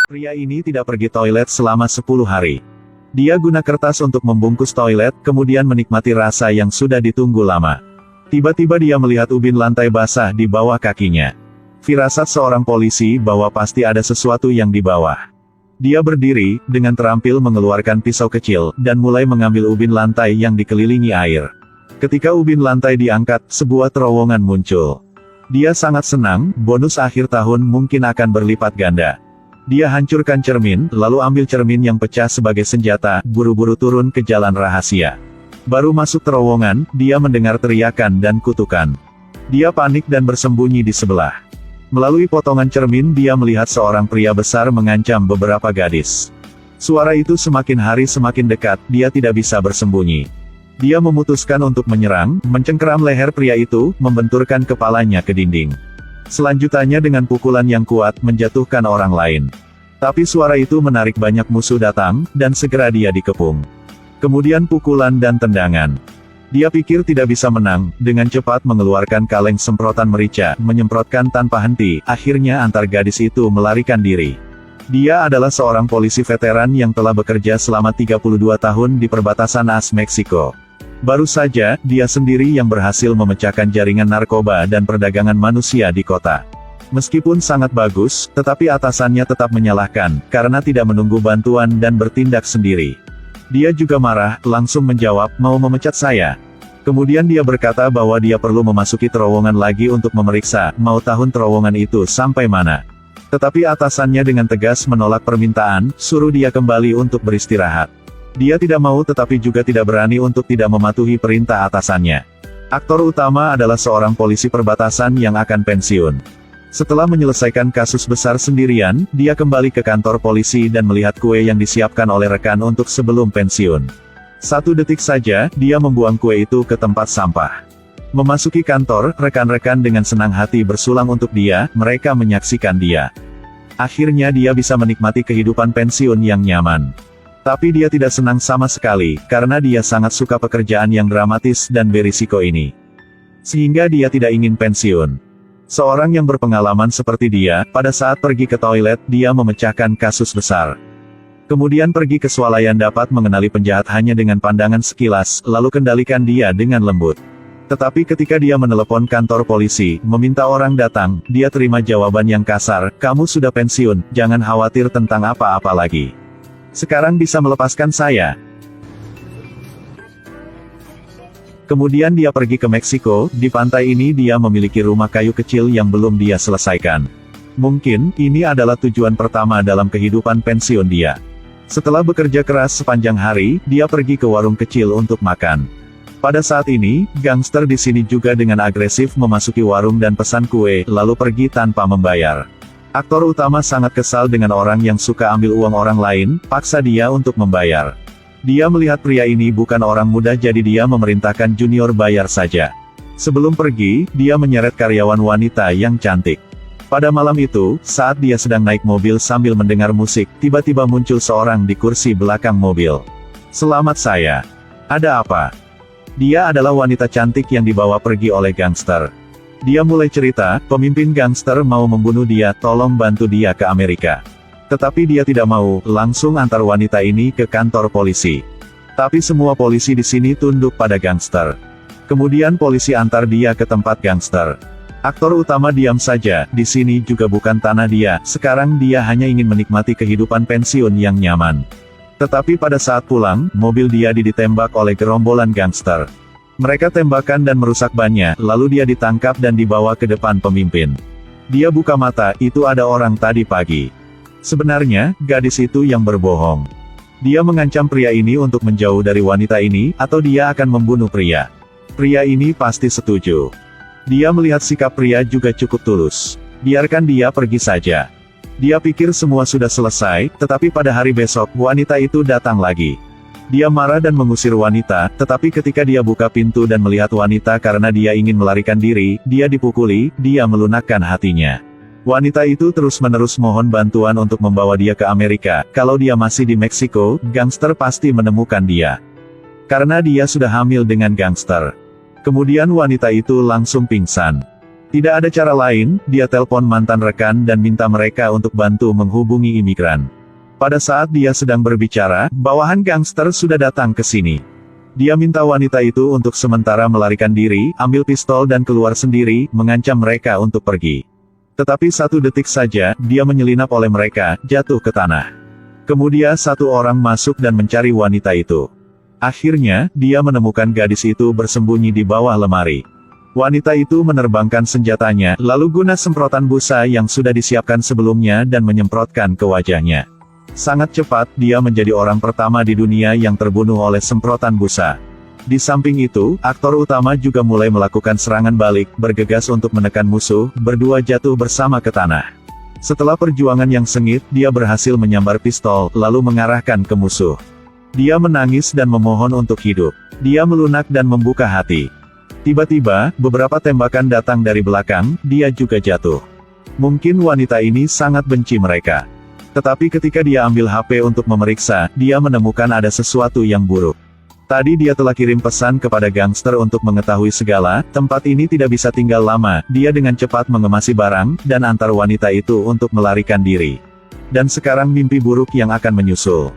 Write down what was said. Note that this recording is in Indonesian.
Pria ini tidak pergi toilet selama 10 hari. Dia guna kertas untuk membungkus toilet, kemudian menikmati rasa yang sudah ditunggu lama. Tiba-tiba dia melihat ubin lantai basah di bawah kakinya. Firasat seorang polisi bahwa pasti ada sesuatu yang di bawah. Dia berdiri, dengan terampil mengeluarkan pisau kecil, dan mulai mengambil ubin lantai yang dikelilingi air. Ketika ubin lantai diangkat, sebuah terowongan muncul. Dia sangat senang, bonus akhir tahun mungkin akan berlipat ganda. Dia hancurkan cermin, lalu ambil cermin yang pecah sebagai senjata, buru-buru turun ke jalan rahasia. Baru masuk terowongan, dia mendengar teriakan dan kutukan. Dia panik dan bersembunyi di sebelah. Melalui potongan cermin dia melihat seorang pria besar mengancam beberapa gadis. Suara itu semakin hari semakin dekat, dia tidak bisa bersembunyi. Dia memutuskan untuk menyerang, mencengkeram leher pria itu, membenturkan kepalanya ke dinding. Selanjutnya dengan pukulan yang kuat, menjatuhkan orang lain. Tapi suara itu menarik banyak musuh datang, dan segera dia dikepung. Kemudian pukulan dan tendangan. Dia pikir tidak bisa menang, dengan cepat mengeluarkan kaleng semprotan merica, menyemprotkan tanpa henti, akhirnya antar gadis itu melarikan diri. Dia adalah seorang polisi veteran yang telah bekerja selama 32 tahun di perbatasan AS Meksiko. Baru saja, dia sendiri yang berhasil memecahkan jaringan narkoba dan perdagangan manusia di kota. Meskipun sangat bagus, tetapi atasannya tetap menyalahkan, karena tidak menunggu bantuan dan bertindak sendiri. Dia juga marah, langsung menjawab, mau memecat saya. Kemudian dia berkata bahwa dia perlu memasuki terowongan lagi untuk memeriksa, mau tahun terowongan itu sampai mana. Tetapi atasannya dengan tegas menolak permintaan, suruh dia kembali untuk beristirahat. Dia tidak mau tetapi juga tidak berani untuk tidak mematuhi perintah atasannya. Aktor utama adalah seorang polisi perbatasan yang akan pensiun. Setelah menyelesaikan kasus besar sendirian, dia kembali ke kantor polisi dan melihat kue yang disiapkan oleh rekan untuk sebelum pensiun. 1 detik saja, dia membuang kue itu ke tempat sampah. Memasuki kantor, rekan-rekan dengan senang hati bersulang untuk dia, mereka menyaksikan dia. Akhirnya dia bisa menikmati kehidupan pensiun yang nyaman. Tapi dia tidak senang sama sekali, karena dia sangat suka pekerjaan yang dramatis dan berisiko ini. Sehingga dia tidak ingin pensiun. Seorang yang berpengalaman seperti dia, pada saat pergi ke toilet, dia memecahkan kasus besar. Kemudian pergi ke swalayan dapat mengenali penjahat hanya dengan pandangan sekilas, lalu kendalikan dia dengan lembut. Tetapi ketika dia menelepon kantor polisi, meminta orang datang, dia terima jawaban yang kasar, kamu sudah pensiun, jangan khawatir tentang apa-apa lagi. Sekarang bisa melepaskan saya. Kemudian dia pergi ke Meksiko, di pantai ini dia memiliki rumah kayu kecil yang belum dia selesaikan. Mungkin, ini adalah tujuan pertama dalam kehidupan pensiun dia. Setelah bekerja keras sepanjang hari, dia pergi ke warung kecil untuk makan. Pada saat ini, gangster di sini juga dengan agresif memasuki warung dan pesan kue, lalu pergi tanpa membayar. Aktor utama sangat kesal dengan orang yang suka ambil uang orang lain, paksa dia untuk membayar. Dia melihat pria ini bukan orang muda jadi dia memerintahkan junior bayar saja. Sebelum pergi, dia menyeret karyawan wanita yang cantik. Pada malam itu, saat dia sedang naik mobil sambil mendengar musik, tiba-tiba muncul seorang di kursi belakang mobil. Selamat saya. Ada apa? Dia adalah wanita cantik yang dibawa pergi oleh gangster. Dia mulai cerita, pemimpin gangster mau membunuh dia, tolong bantu dia ke Amerika. Tetapi dia tidak mau, langsung antar wanita ini ke kantor polisi. Tapi semua polisi di sini tunduk pada gangster. Kemudian polisi antar dia ke tempat gangster. Aktor utama diam saja, di sini juga bukan tanah dia, sekarang dia hanya ingin menikmati kehidupan pensiun yang nyaman. Tetapi pada saat pulang, mobil dia ditembak oleh gerombolan gangster. Mereka tembakan dan merusak bannya, lalu dia ditangkap dan dibawa ke depan pemimpin. Dia buka mata, itu ada orang tadi pagi. Sebenarnya, gadis itu yang berbohong. Dia mengancam pria ini untuk menjauh dari wanita ini, atau dia akan membunuh pria. Pria ini pasti setuju. Dia melihat sikap pria juga cukup tulus. Biarkan dia pergi saja. Dia pikir semua sudah selesai, tetapi pada hari besok, wanita itu datang lagi. Dia marah dan mengusir wanita, tetapi ketika dia buka pintu dan melihat wanita karena dia ingin melarikan diri, dia dipukuli, dia melunakkan hatinya. Wanita itu terus-menerus mohon bantuan untuk membawa dia ke Amerika, kalau dia masih di Meksiko, gangster pasti menemukan dia. Karena dia sudah hamil dengan gangster. Kemudian wanita itu langsung pingsan. Tidak ada cara lain, dia telepon mantan rekan dan minta mereka untuk bantu menghubungi imigran. Pada saat dia sedang berbicara, bawahan gangster sudah datang ke sini. Dia minta wanita itu untuk sementara melarikan diri, ambil pistol dan keluar sendiri, mengancam mereka untuk pergi. Tetapi 1 detik saja, dia menyelinap oleh mereka, jatuh ke tanah. Kemudian 1 orang masuk dan mencari wanita itu. Akhirnya, dia menemukan gadis itu bersembunyi di bawah lemari. Wanita itu menerbangkan senjatanya, lalu guna semprotan busa yang sudah disiapkan sebelumnya dan menyemprotkan ke wajahnya. Sangat cepat, dia menjadi orang pertama di dunia yang terbunuh oleh semprotan busa. Di samping itu, aktor utama juga mulai melakukan serangan balik, bergegas untuk menekan musuh, berdua jatuh bersama ke tanah. Setelah perjuangan yang sengit, dia berhasil menyambar pistol, lalu mengarahkan ke musuh. Dia menangis dan memohon untuk hidup. Dia melunak dan membuka hati. Tiba-tiba, beberapa tembakan datang dari belakang, dia juga jatuh. Mungkin wanita ini sangat benci mereka. Tetapi ketika dia ambil HP untuk memeriksa, dia menemukan ada sesuatu yang buruk. Tadi dia telah kirim pesan kepada gangster untuk mengetahui segala, tempat ini tidak bisa tinggal lama, dia dengan cepat mengemasi barang, dan antar wanita itu untuk melarikan diri. Dan sekarang mimpi buruk yang akan menyusul.